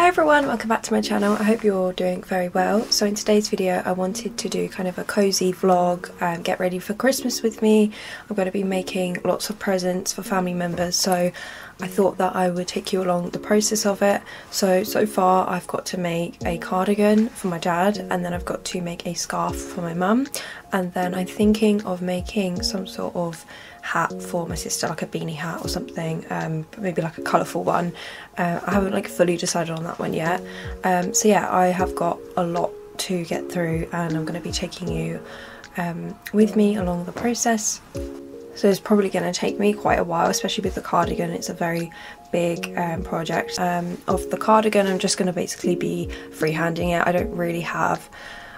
everyone, welcome back to my channel. I hope you're all doing very well. So in today's video I wanted to do kind of a cozy vlog and get ready for Christmas with me. I'm going to be making lots of presents for family members, so I thought that I would take you along the process of it. So far I've got to make a cardigan for my dad, and then I've got to make a scarf for my mum, and then I'm thinking of making some sort of hat for my sister, like a beanie hat or something, maybe like a colourful one. I haven't like fully decided on that one yet. So yeah, I have got a lot to get through and I'm going to be taking you with me along the process. So it's probably going to take me quite a while, especially with the cardigan. It's a very big project. Of the cardigan, I'm just going to basically be freehanding it. I don't really have...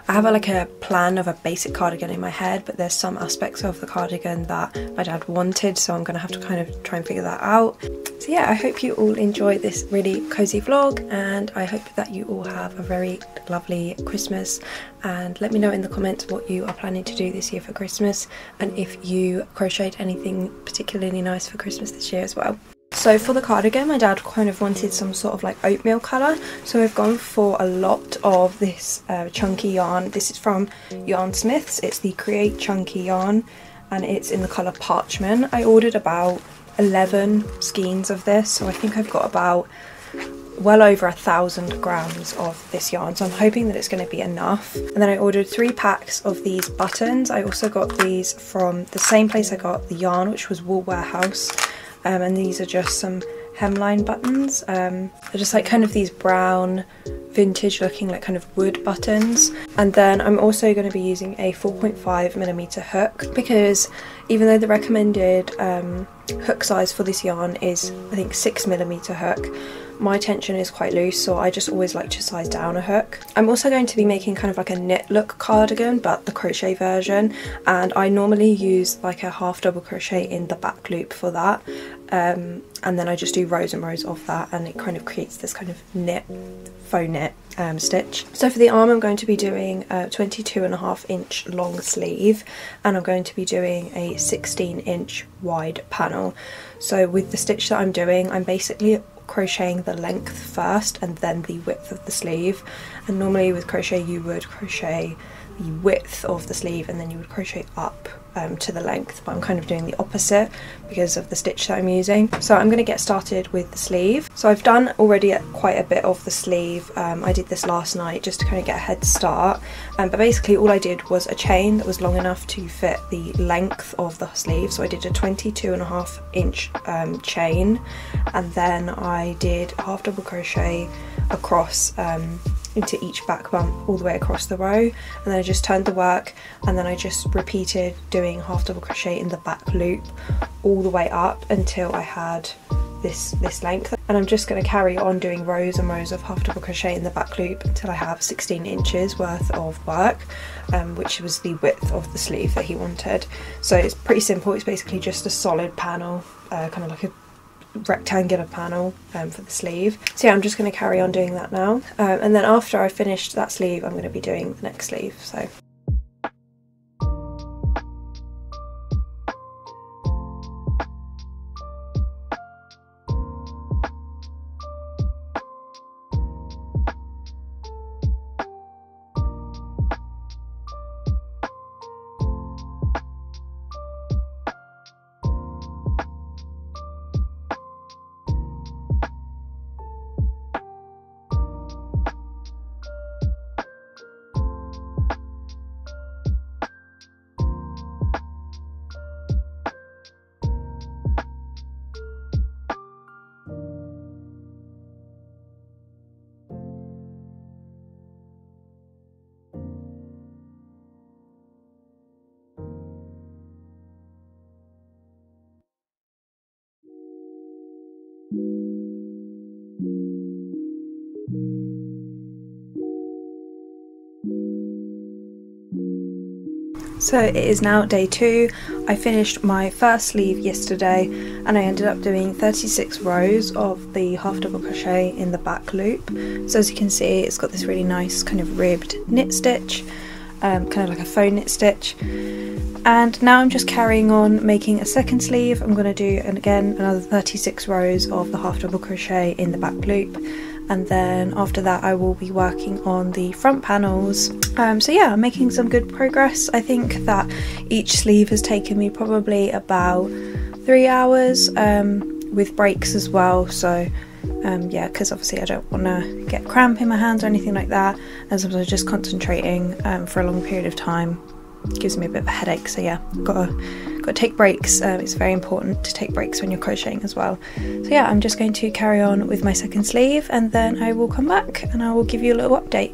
I have like a plan of a basic cardigan in my head, but there's some aspects of the cardigan that my dad wanted, so I'm going to have to kind of try and figure that out. So yeah, I hope you all enjoy this really cozy vlog, and I hope that you all have a very lovely Christmas, and let me know in the comments what you are planning to do this year for Christmas, and if you crocheted anything particularly nice for Christmas this year as well. So for the cardigan, my dad kind of wanted some sort of like oatmeal colour, so I've gone for a lot of this chunky yarn. This is from Yarn Smiths. It's the Create chunky yarn and it's in the colour Parchment. I ordered about 11 skeins of this, so I think I've got about well over 1,000 grams of this yarn, so I'm hoping that it's going to be enough. And then I ordered 3 packs of these buttons. I also got these from the same place I got the yarn, which was Wool Warehouse. And these are just some hemline buttons. They're just like kind of these brown vintage looking like kind of wood buttons. And then I'm also going to be using a 4.5mm hook, because even though the recommended hook size for this yarn is I think 6mm hook, my tension is quite loose, so I just always like to size down a hook. I'm also going to be making kind of like a knit look cardigan, but the crochet version, and I normally use like a half double crochet in the back loop for that, and then I just do rows and rows of that, and it kind of creates this kind of knit, faux knit stitch. So for the arm I'm going to be doing a 22.5-inch long sleeve, and I'm going to be doing a 16-inch wide panel. So with the stitch that I'm doing, I'm basically crocheting the length first and then the width of the sleeve, and normally with crochet you would crochet the width of the sleeve and then you would crochet up to the length, but I'm kind of doing the opposite because of the stitch that I'm using. So I'm going to get started with the sleeve. So I've done already quite a bit of the sleeve. I did this last night just to kind of get a head start, but basically all I did was a chain that was long enough to fit the length of the sleeve. So I did a 22.5-inch chain, and then I did half double crochet across into each back bump all the way across the row, and then I just turned the work, and then I just repeated doing half double crochet in the back loop all the way up until I had this length. And I'm just going to carry on doing rows and rows of half double crochet in the back loop until I have 16 inches worth of work, which was the width of the sleeve that he wanted. So it's pretty simple. It's basically just a solid panel, kind of like a rectangular panel for the sleeve. So yeah, I'm just going to carry on doing that now, and then after I finished that sleeve I'm going to be doing the next sleeve. So it is now day 2. I finished my first sleeve yesterday and I ended up doing 36 rows of the half double crochet in the back loop. So as you can see, it's got this really nice kind of ribbed knit stitch, kind of like a faux knit stitch. And now I'm just carrying on making a second sleeve. I'm going to do again another 36 rows of the half double crochet in the back loop, and then after that I will be working on the front panels. So yeah, I'm making some good progress. I think that each sleeve has taken me probably about 3 hours, with breaks as well, so yeah, because obviously I don't want to get cramp in my hands or anything like that, as I was just concentrating for a long period of time. It gives me a bit of a headache, so yeah, gotta take breaks. It's very important to take breaks when you're crocheting as well. So yeah, I'm just going to carry on with my second sleeve, and then I will come back and I will give you a little update.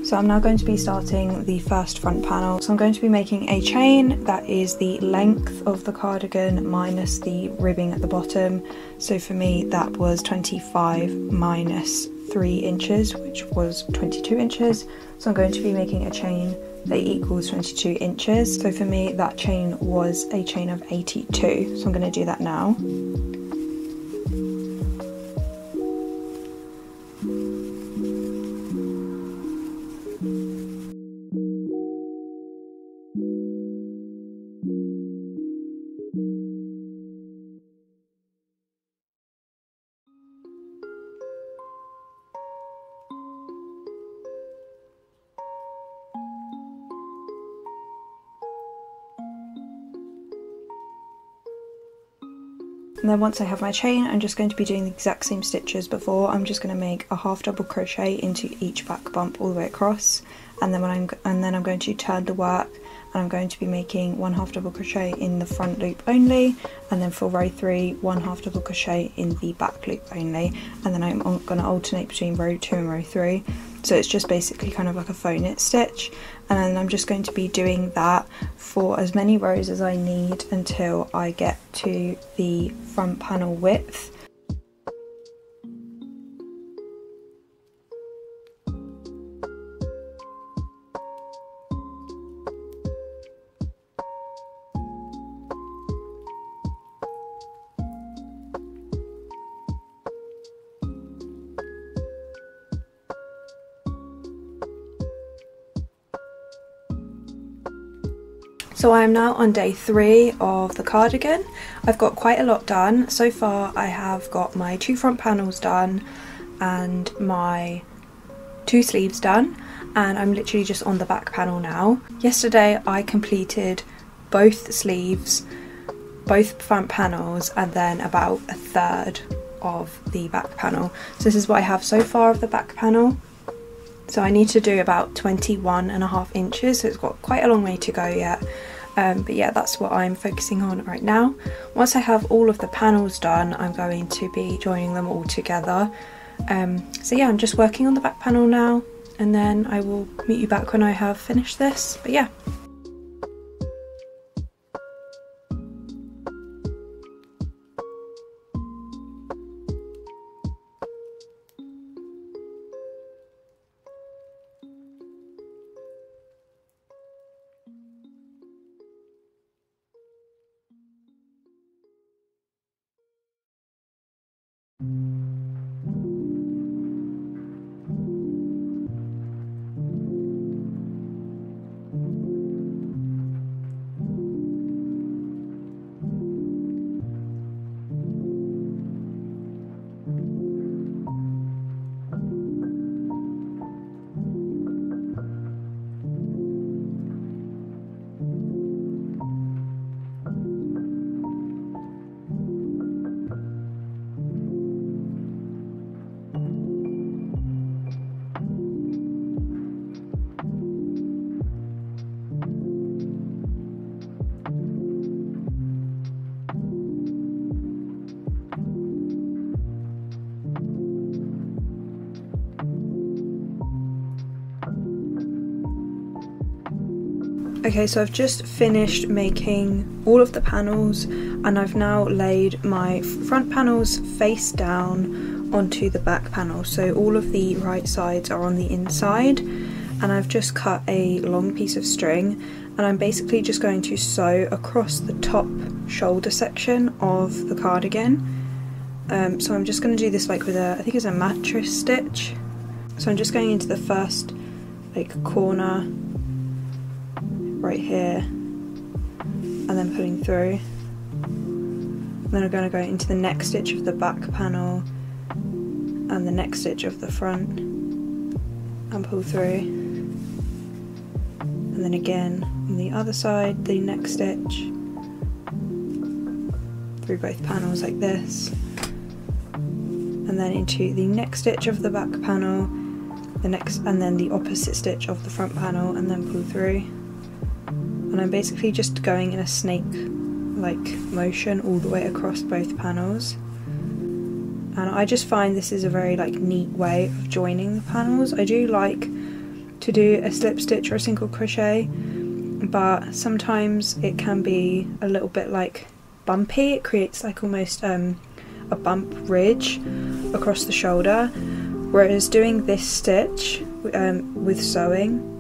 So I'm now going to be starting the first front panel. So I'm going to be making a chain that is the length of the cardigan minus the ribbing at the bottom. So for me that was 25 minus 3 inches, which was 22 inches. So I'm going to be making a chain that equals 22 inches. So for me that chain was a chain of 82. So I'm going to do that now. And then once I have my chain, I'm just going to be doing the exact same stitch as before. I'm just going to make a half double crochet into each back bump all the way across, and then I'm going to turn the work, and I'm going to be making 1 half double crochet in the front loop only, and then for row 3 1 half double crochet in the back loop only, and then I'm going to alternate between row 2 and row 3. So it's just basically kind of like a faux knit stitch, and then I'm just going to be doing that for as many rows as I need until I get to the front panel width. So I am now on day 3 of the cardigan. I've got quite a lot done. So far I have got my 2 front panels done and my 2 sleeves done, and I'm literally just on the back panel now. Yesterday I completed both sleeves, both front panels, and then about a third of the back panel. So this is what I have so far of the back panel. So I need to do about 21.5 inches, so it's got quite a long way to go yet. But yeah, that's what I'm focusing on right now. Once I have all of the panels done, I'm going to be joining them all together. So yeah, I'm just working on the back panel now, and then I will meet you back when I have finished this. But yeah. Okay, so I've just finished making all of the panels, and I've now laid my front panels face down onto the back panel, so all of the right sides are on the inside, and I've just cut a long piece of string, and I'm basically just going to sew across the top shoulder section of the cardigan. So I'm just going to do this like with a, I think it's a mattress stitch. So I'm just going into the first like corner right here and then pulling through, and then I'm going to go into the next stitch of the back panel and the next stitch of the front and pull through, and then again on the other side the next stitch through both panels like this, and then into the next stitch of the back panel, the next, and then the opposite stitch of the front panel, and then pull through. And I'm basically just going in a snake like motion all the way across both panels, and I just find this is a very like neat way of joining the panels. I do like to do a slip stitch or a single crochet, but sometimes it can be a little bit like bumpy. It creates like almost a bump ridge across the shoulder, whereas doing this stitch with sewing,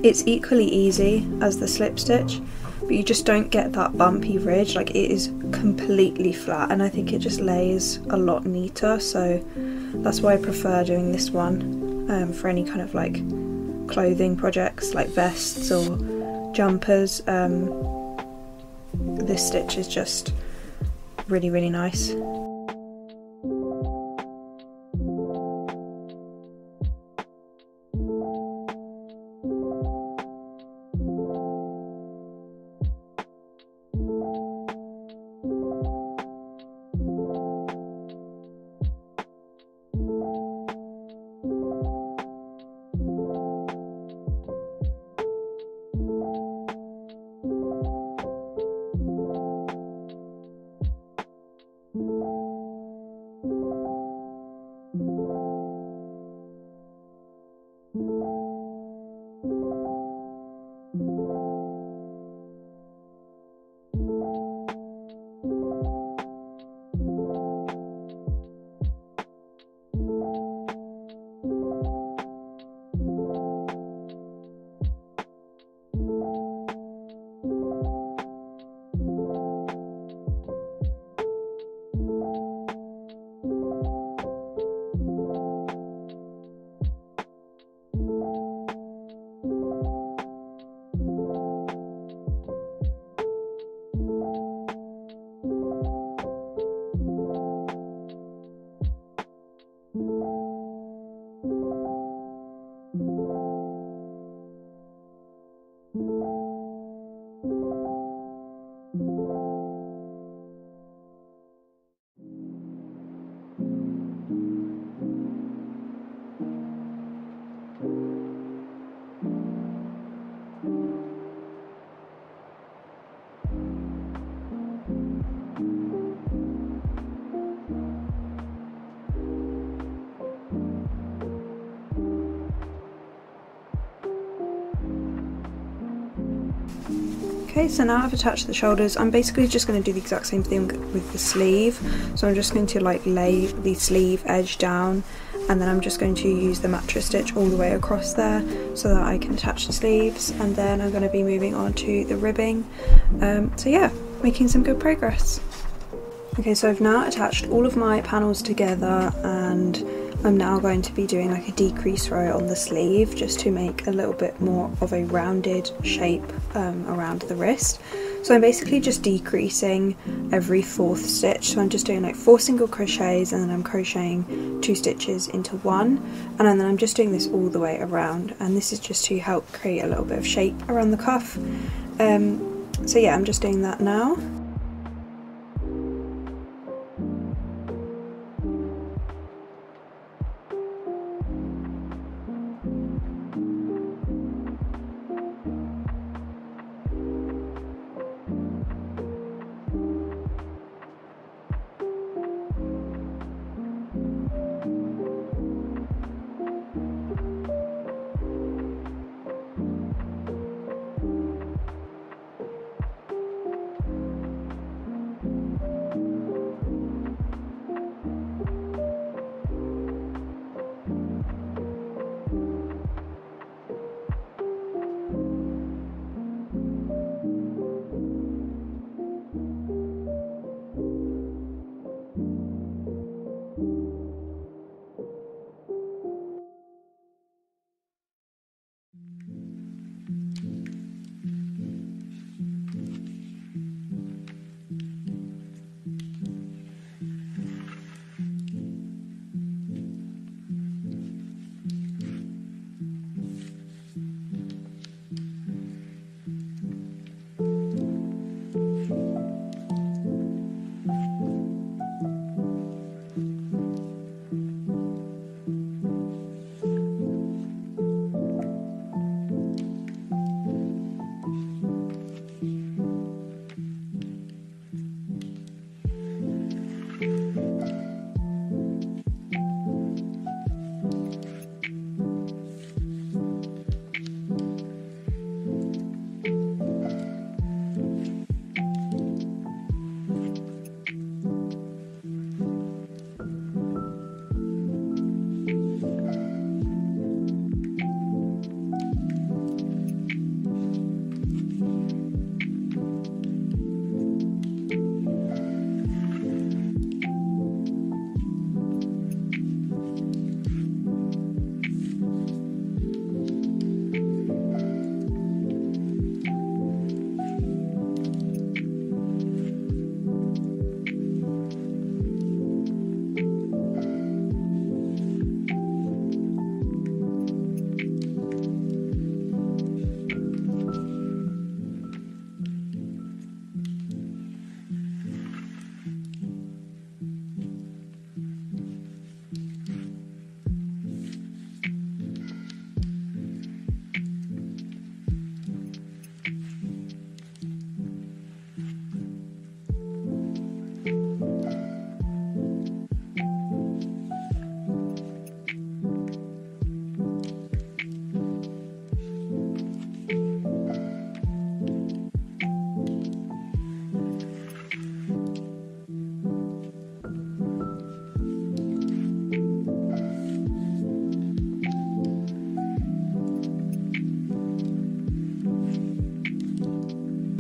it's equally easy as the slip stitch, but you just don't get that bumpy ridge. Like, it is completely flat, and I think it just lays a lot neater, so that's why I prefer doing this one for any kind of like clothing projects like vests or jumpers. This stitch is just really, really nice. Okay, so now I've attached the shoulders. I'm basically just going to do the exact same thing with the sleeve. So I'm just going to like lay the sleeve edge down, and then I'm just going to use the mattress stitch all the way across there so that I can attach the sleeves, and then I'm going to be moving on to the ribbing. So yeah, making some good progress. Okay, so I've now attached all of my panels together, and I'm now going to be doing like a decrease row on the sleeve just to make a little bit more of a rounded shape around the wrist. So I'm basically just decreasing every 4th stitch. So I'm just doing like 4 single crochets, and then I'm crocheting 2 stitches into 1, and then I'm just doing this all the way around, and this is just to help create a little bit of shape around the cuff. So yeah, I'm just doing that now.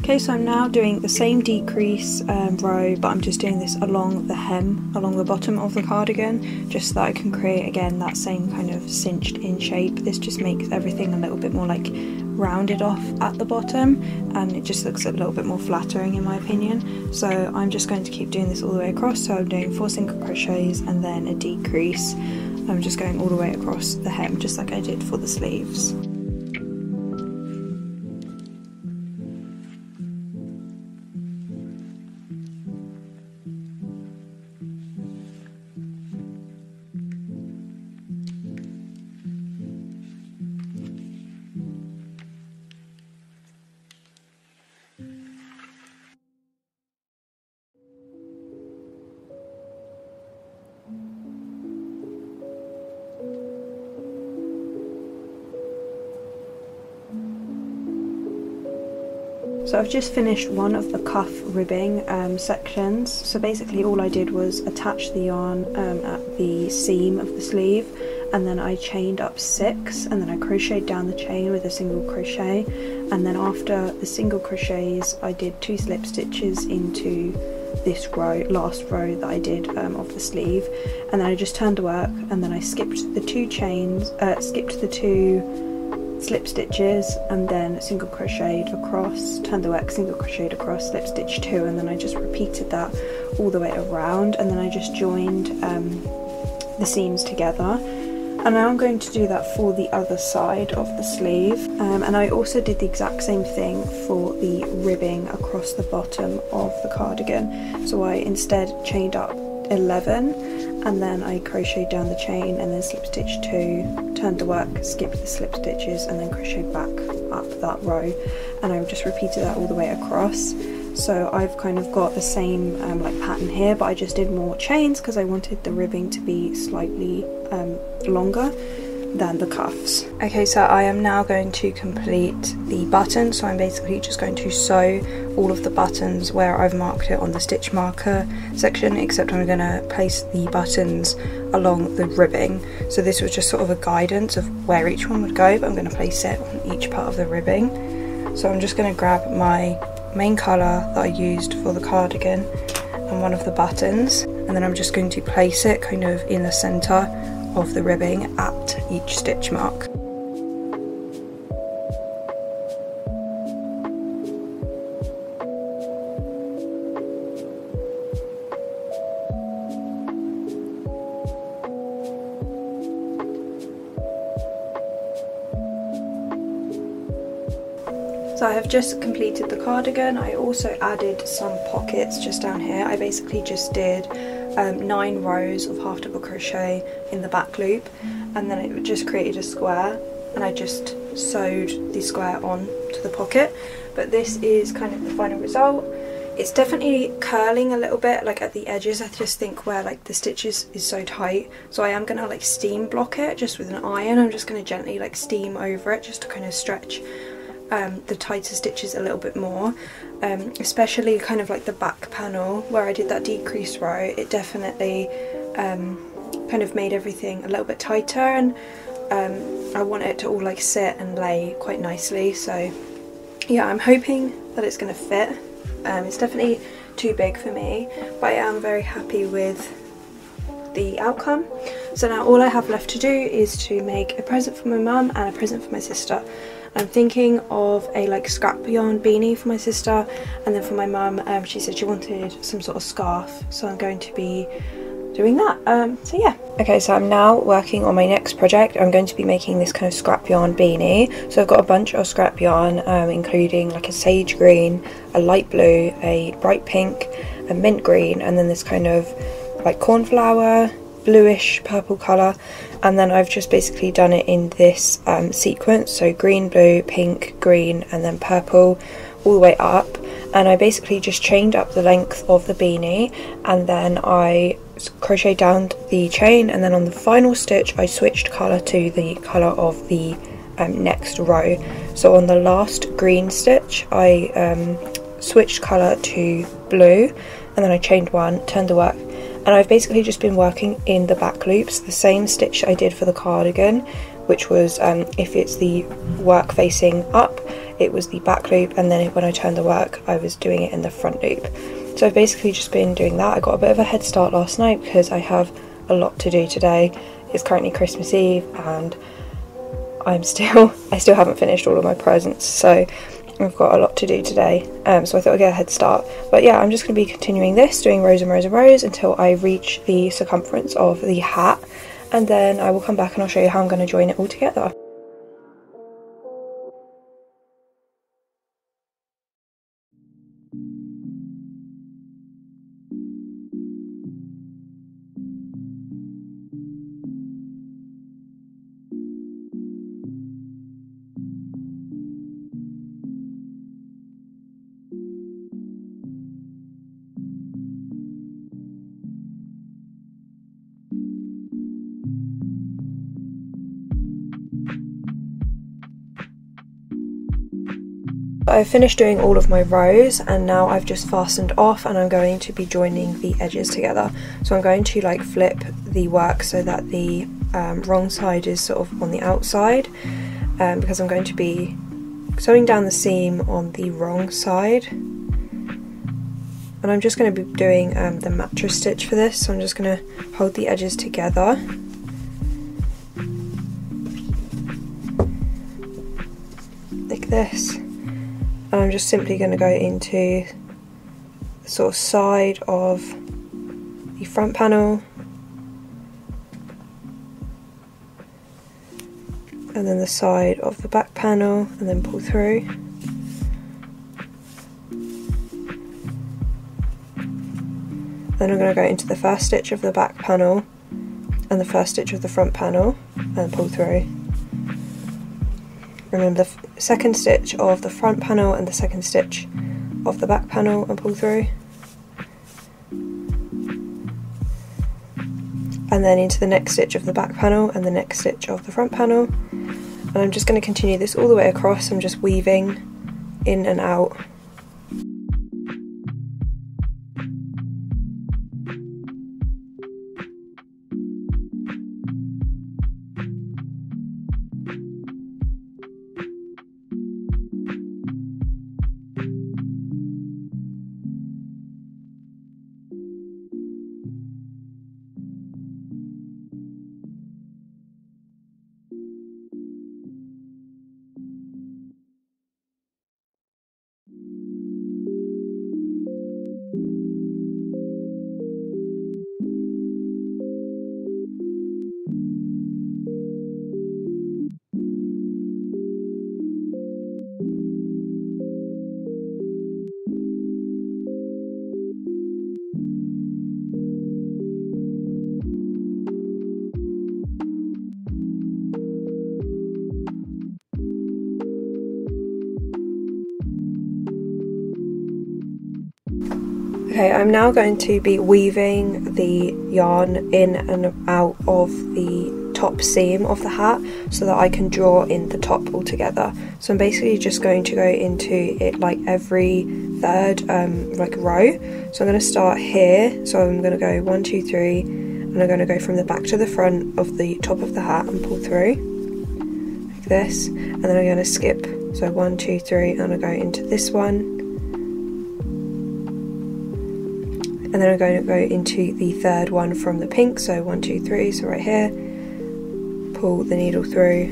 Okay, so I'm now doing the same decrease row, but I'm just doing this along the hem, along the bottom of the cardigan, just so that I can create again that same kind of cinched in shape. This just makes everything a little bit more like rounded off at the bottom, and it just looks a little bit more flattering in my opinion. So I'm just going to keep doing this all the way across. So I'm doing 4 single crochets and then a decrease. I'm just going all the way across the hem, just like I did for the sleeves. So I've just finished one of the cuff ribbing sections. So basically all I did was attach the yarn at the seam of the sleeve, and then I chained up 6, and then I crocheted down the chain with a single crochet, and then after the single crochets I did 2 slip stitches into this row, last row that I did of the sleeve, and then I just turned the work, and then I skipped the 2 chains, skipped the 2 slip stitches, and then single crocheted across, turned the work, single crocheted across, slip stitch 2, and then I just repeated that all the way around, and then I just joined the seams together. And now I'm going to do that for the other side of the sleeve, and I also did the exact same thing for the ribbing across the bottom of the cardigan. So I instead chained up 11, and then I crocheted down the chain and then slip stitch 2, turned the work, skipped the slip stitches, and then crocheted back up that row, and I just repeated that all the way across. So I've kind of got the same like pattern here, but I just did more chains because I wanted the ribbing to be slightly longer than the cuffs. Okay, so I am now going to complete the button. So I'm basically just going to sew all of the buttons where I've marked it on the stitch marker section, except I'm going to place the buttons along the ribbing. So this was just sort of a guidance of where each one would go, but I'm going to place it on each part of the ribbing. So I'm just going to grab my main colour that I used for the cardigan and one of the buttons, and then I'm just going to place it kind of in the centre of the ribbing at each stitch mark. So I have just completed the cardigan. I also added some pockets just down here. I basically just did 9 rows of half double crochet in the back loop, and then it just created a square, and I just sewed the square on to the pocket. But this is kind of the final result. It's definitely curling a little bit, like at the edges. I just think where like the stitches is so tight, so I am gonna like steam block it just with an iron. I'm just gonna gently like steam over it just to kind of stretch the tighter stitches a little bit more, especially kind of like the back panel where I did that decrease row. It definitely kind of made everything a little bit tighter, and I want it to all like sit and lay quite nicely. So yeah, I'm hoping that it's going to fit. It's definitely too big for me, but I am very happy with the outcome. So now all I have left to do is to make a present for my mum and a present for my sister. I'm thinking of a like scrap yarn beanie for my sister, and then for my mum, she said she wanted some sort of scarf, so I'm going to be doing that. So yeah. Okay, so I'm now working on my next project. I'm going to be making this kind of scrap yarn beanie. So I've got a bunch of scrap yarn, including like a sage green, a light blue, a bright pink, a mint green, and then this kind of like cornflower, bluish purple colour, and then I've just basically done it in this sequence, so green, blue, pink, green, and then purple all the way up. And I basically just chained up the length of the beanie, and then I crocheted down the chain, and then on the final stitch I switched colour to the colour of the next row. So on the last green stitch I switched colour to blue, and then I chained one, turned the work, and I've basically just been working in the back loops, the same stitch I did for the cardigan, which was if it's the work facing up, it was the back loop, and then when I turned the work I was doing it in the front loop. So I've basically just been doing that. I got a bit of a head start last night because I have a lot to do today. It's currently Christmas Eve and I still haven't finished all of my presents, so I've got a lot to do today, so I thought I'd get a head start. But yeah, I'm just going to be continuing this, doing rows and rows and rows until I reach the circumference of the hat, and then I will come back and I'll show you how I'm going to join it all together. I've finished doing all of my rows and now I've just fastened off, and I'm going to be joining the edges together. So I'm going to like flip the work so that the wrong side is sort of on the outside, because I'm going to be sewing down the seam on the wrong side. And I'm just going to be doing the mattress stitch for this, so I'm just going to hold the edges together. Like this. And I'm just simply going to go into the sort of side of the front panel, and then the side of the back panel, and then pull through. Then I'm going to go into the first stitch of the back panel and the first stitch of the front panel and pull through. Remember the second stitch of the front panel and the second stitch of the back panel and pull through. And then into the next stitch of the back panel and the next stitch of the front panel. And I'm just going to continue this all the way across. I'm just weaving in and out. Okay, I'm now going to be weaving the yarn in and out of the top seam of the hat so that I can draw in the top altogether. So I'm basically just going to go into it like every third like row. So I'm going to start here, so I'm going to go 1, 2, 3, and I'm going to go from the back to the front of the top of the hat and pull through like this, and then I'm going to skip, so 1, 2, 3, and I'll go into this one. And then I'm going to go into the third one from the pink, so 1, 2, 3, so right here, pull the needle through.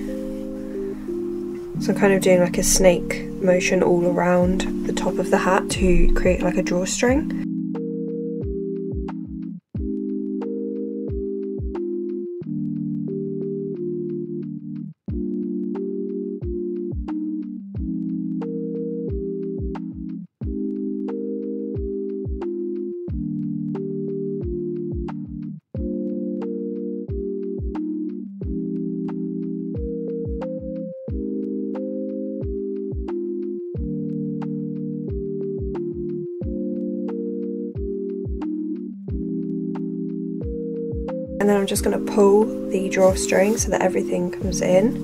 So I'm kind of doing like a snake motion all around the top of the hat to create like a drawstring. And then I'm just going to pull the drawstring so that everything comes in.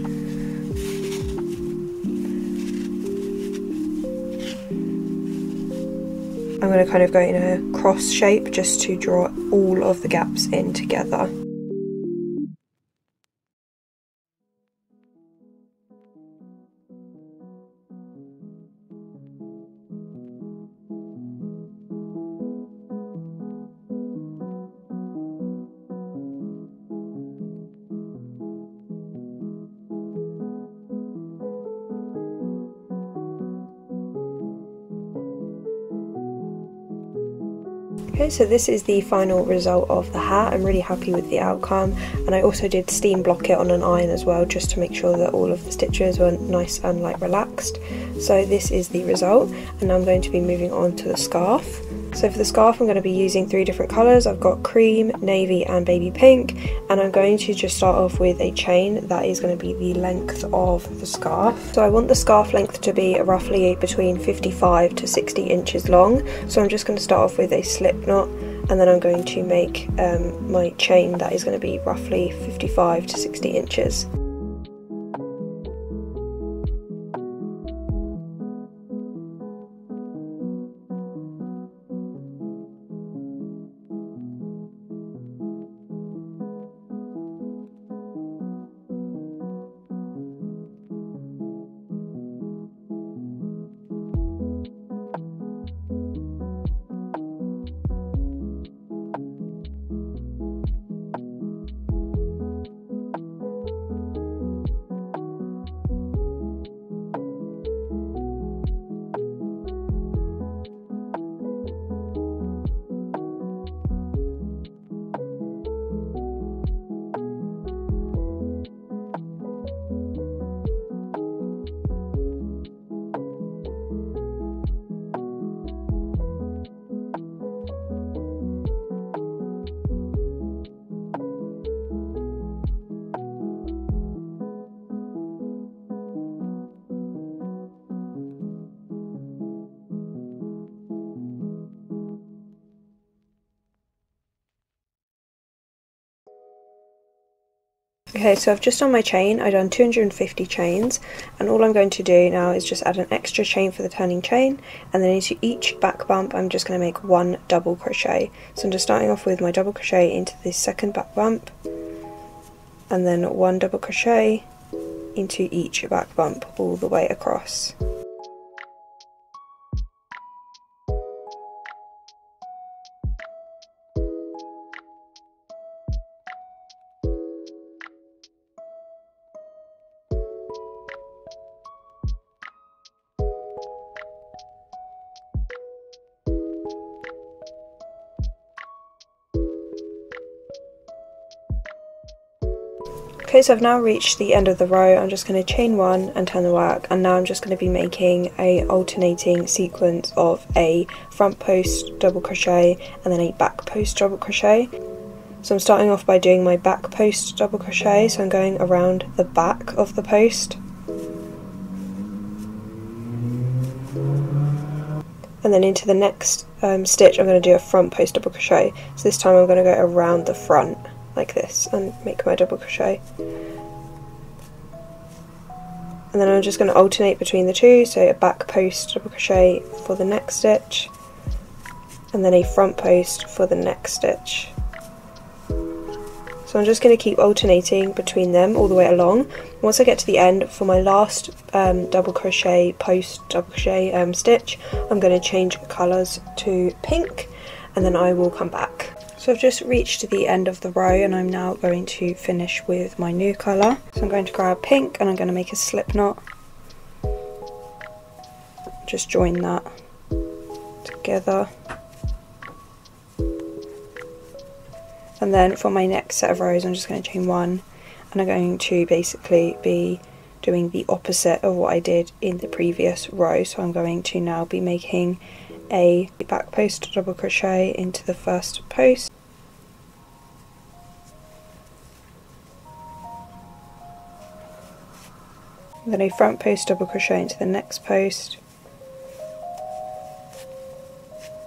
I'm going to kind of go in a cross shape just to draw all of the gaps in together. Okay, so this is the final result of the hat. I'm really happy with the outcome, and I also did steam block it on an iron as well, just to make sure that all of the stitches were nice and like relaxed. So this is the result, and now I'm going to be moving on to the scarf. So for the scarf I'm going to be using 3 different colours. I've got cream, navy and baby pink, and I'm going to just start off with a chain that is going to be the length of the scarf. So I want the scarf length to be roughly between 55 to 60 inches long, so I'm just going to start off with a slip knot, and then I'm going to make my chain that is going to be roughly 55 to 60 inches. Okay, so I've just done my chain. I've done 250 chains, and all I'm going to do now is just add an extra chain for the turning chain, and then into each back bump I'm just going to make 1 double crochet. So I'm just starting off with my double crochet into the second back bump, and then 1 double crochet into each back bump all the way across. Okay, so I've now reached the end of the row. I'm just going to chain 1 and turn the work, and now I'm just going to be making a alternating sequence of a front post double crochet and then a back post double crochet. So I'm starting off by doing my back post double crochet, so I'm going around the back of the post, and then into the next stitch I'm going to do a front post double crochet. So this time I'm going to go around the front like this and make my double crochet, and then I'm just going to alternate between the two, so a back post double crochet for the next stitch and then a front post for the next stitch. So I'm just going to keep alternating between them all the way along. Once I get to the end, for my last double crochet post double crochet stitch, I'm going to change colours to pink, and then I will come back. So I've just reached the end of the row, and I'm now going to finish with my new colour. So I'm going to grab pink and I'm going to make a slip knot. Just join that together. And then for my next set of rows I'm just going to chain 1, and I'm going to basically be doing the opposite of what I did in the previous row. So I'm going to now be making a back post double crochet into the first post, then a front post double crochet into the next post,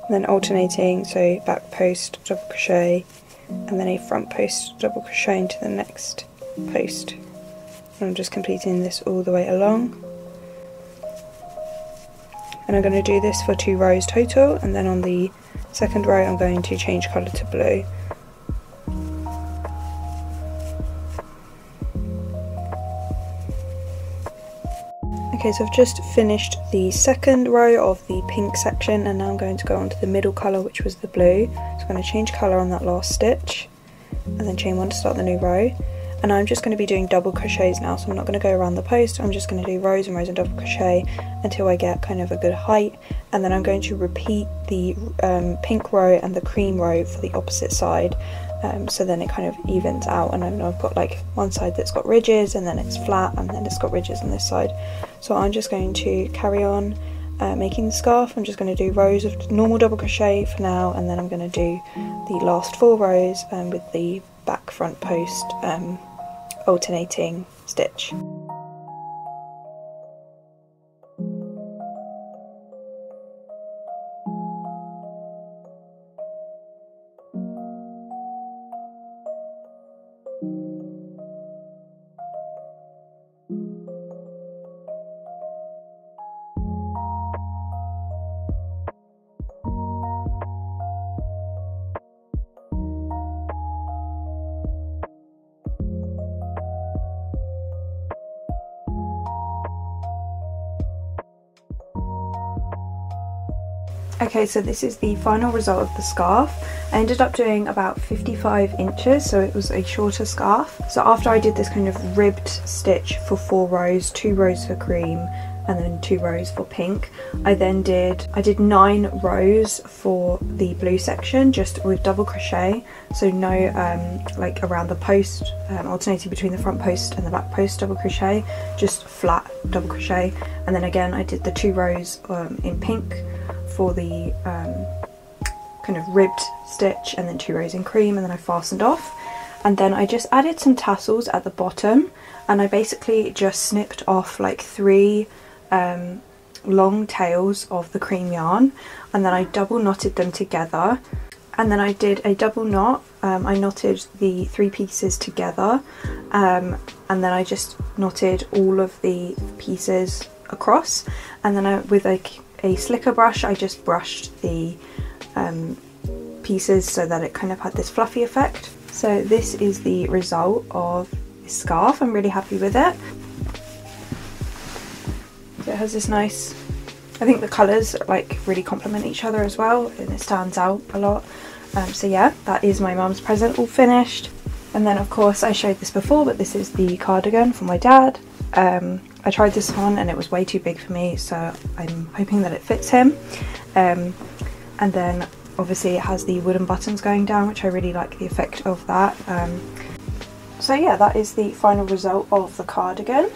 and then alternating, so back post double crochet and then a front post double crochet into the next post. And I'm just completing this all the way along, and I'm going to do this for 2 rows total, and then on the second row I'm going to change colour to blue. Okay, so I've just finished the second row of the pink section, and now I'm going to go on to the middle colour, which was the blue. So I'm going to change colour on that last stitch and then chain 1 to start the new row, and I'm just going to be doing double crochets now, so I'm not going to go around the post. I'm just going to do rows and rows of double crochet until I get kind of a good height, and then I'm going to repeat the pink row and the cream row for the opposite side, so then it kind of evens out, and then I've got like one side that's got ridges and then it's flat and then it's got ridges on this side. So I'm just going to carry on making the scarf. I'm just going to do rows of normal double crochet for now, and then I'm going to do the last 4 rows with the back front post alternating stitch. Okay, so this is the final result of the scarf. I ended up doing about 55 inches, so it was a shorter scarf. So after I did this kind of ribbed stitch for 4 rows, 2 rows for cream and then 2 rows for pink, I did 9 rows for the blue section just with double crochet, so no like around the post, alternating between the front post and the back post double crochet, just flat double crochet. And then again I did the 2 rows in pink for the kind of ribbed stitch, and then 2 rows in cream, and then I fastened off. And then I just added some tassels at the bottom, and I basically just snipped off like 3 long tails of the cream yarn, and then I double knotted them together, and then I did a double knot. I knotted the 3 pieces together, and then I just knotted all of the pieces across, and then with a slicker brush I just brushed the pieces so that it kind of had this fluffy effect. So this is the result of this scarf. I'm really happy with it. So it has this nice, I think the colours like really complement each other as well, and it stands out a lot. So yeah, that is my mum's present all finished. And then of course I showed this before, but this is the cardigan for my dad. I tried this on and it was way too big for me, so I'm hoping that it fits him. And then obviously it has the wooden buttons going down, which I really like the effect of that. So yeah, that is the final result of the cardigan.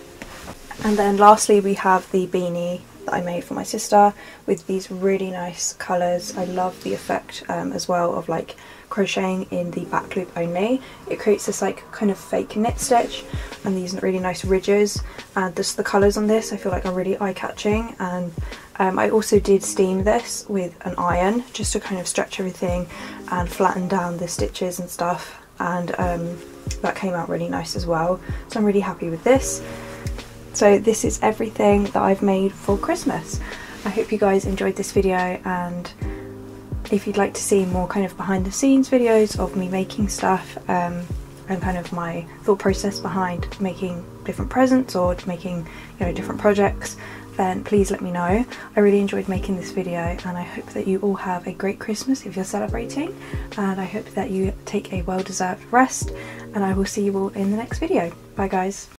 And then lastly we have the beanie that I made for my sister with these really nice colours. I love the effect as well of like crocheting in the back loop only. It creates this like kind of fake knit stitch and these really nice ridges, and just the colours on this I feel like are really eye-catching. And I also did steam this with an iron just to kind of stretch everything and flatten down the stitches and stuff, and that came out really nice as well, so I'm really happy with this. So this is everything that I've made for Christmas. I hope you guys enjoyed this video, and if you'd like to see more kind of behind the scenes videos of me making stuff and kind of my thought process behind making different presents or making, you know, different projects, then please let me know. I really enjoyed making this video, and I hope that you all have a great Christmas if you're celebrating, and I hope that you take a well-deserved rest, and I will see you all in the next video. Bye guys.